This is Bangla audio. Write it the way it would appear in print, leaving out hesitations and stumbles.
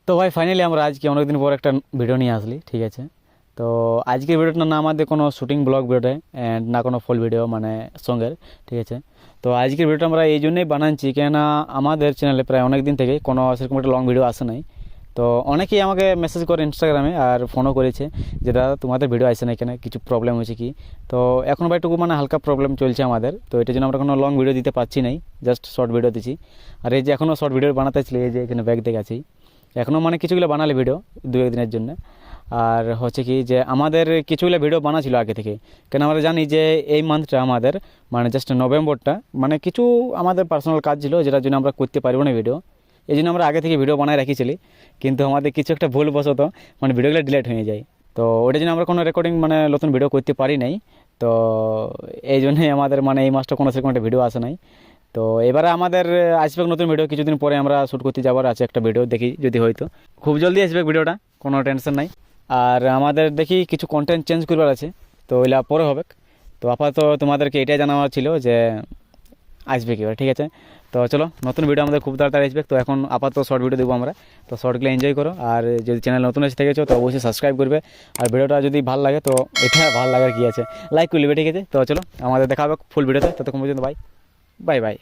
তো ভাই ফাইনালি আমরা আজকে অনেকদিন পর একটা ভিডিও নিয়ে আসলি, ঠিক আছে। তো আজকের ভিডিওটা না আমাদের কোনো শুটিং ব্লগ ভিডিও অ্যান্ড না কোনো ফুল ভিডিও মানে সঙ্গের, ঠিক আছে। তো আজকের ভিডিওটা আমরা এই জন্যই বানাচ্ছি কেননা আমাদের চ্যানেলে প্রায় অনেক দিন থেকে কোনো সেরকম একটা লং ভিডিও আসে নাই। তো অনেকেই আমাকে মেসেজ করে ইনস্টাগ্রামে আর ফোনও করেছে যে দাদা তোমাদের ভিডিও আসে না, এখানে কিছু প্রবলেম হয়েছে কি। তো এখন ভাই একটু মানে হালকা প্রবলেম চলছে আমাদের, তো এটার জন্য আমরা কোনো লং ভিডিও দিতে পারছি নাই, জাস্ট শর্ট ভিডিও দিচ্ছি। আর এই যে এখনও শর্ট ভিডিও বানাতে ছিল, এই যে এখানে ব্যাগ দেখে আছি, এখনও মানে কিছুগুলো বানালে ভিডিও দু একদিনের জন্য। আর হচ্ছে কি যে আমাদের কিছুগুলো ভিডিও বানা ছিল আগে থেকে, কেন আমরা জানি যে এই মান্থটা আমাদের মানে জাস্ট নভেম্বরটা মানে কিছু আমাদের পার্সোনাল কাজ ছিল যেটার জন্য আমরা করতে পারবো না ভিডিও, এই জন্য আমরা আগে থেকে ভিডিও বানায় রাখিছিলি। কিন্তু আমাদের কিছু একটা ভুলবশত মানে ভিডিওগুলো ডিলিট হয়ে যায়, তো ওটার জন্য আমরা কোনো রেকর্ডিং মানে নতুন ভিডিও করতে পারি নাই। তো এই জন্যই আমাদের মানে এই মাসটা কোনো সেরকম একটা ভিডিও আসে নাই। তো এবারে আমাদের আসবে নতুন ভিডিও, কিছুদিন পরে আমরা শ্যুট করতে যাওয়ার আছে একটা ভিডিও, দেখি যদি হয়তো খুব জলদি আসবে ভিডিওটা, কোনো টেনশন নাই। আর আমাদের দেখি কিছু কন্টেন্ট চেঞ্জ করবার আছে, তো ওইটা পরে হবে। তো আপাতত তোমাদেরকে এটাই জানাবার ছিল যে আসবে কি, ঠিক আছে। তো চলো নতুন ভিডিও আমাদের খুব তাড়াতাড়ি আসবে। তো এখন আপাতত শর্ট ভিডিও দেবো আমরা, তো শর্টগুলো এনজয় করো। আর যদি চ্যানেল নতুন এসে থেকেছো তো অবশ্যই সাবস্ক্রাইব করবে। আর ভিডিওটা যদি ভালো লাগে তো এটা ভালো লাগার কি আছে, লাইক করবে, ঠিক আছে। তো চলো আমাদের দেখা হবে ফুল ভিডিওতে, ততক্ষণ পর্যন্ত বাই বাই বাই।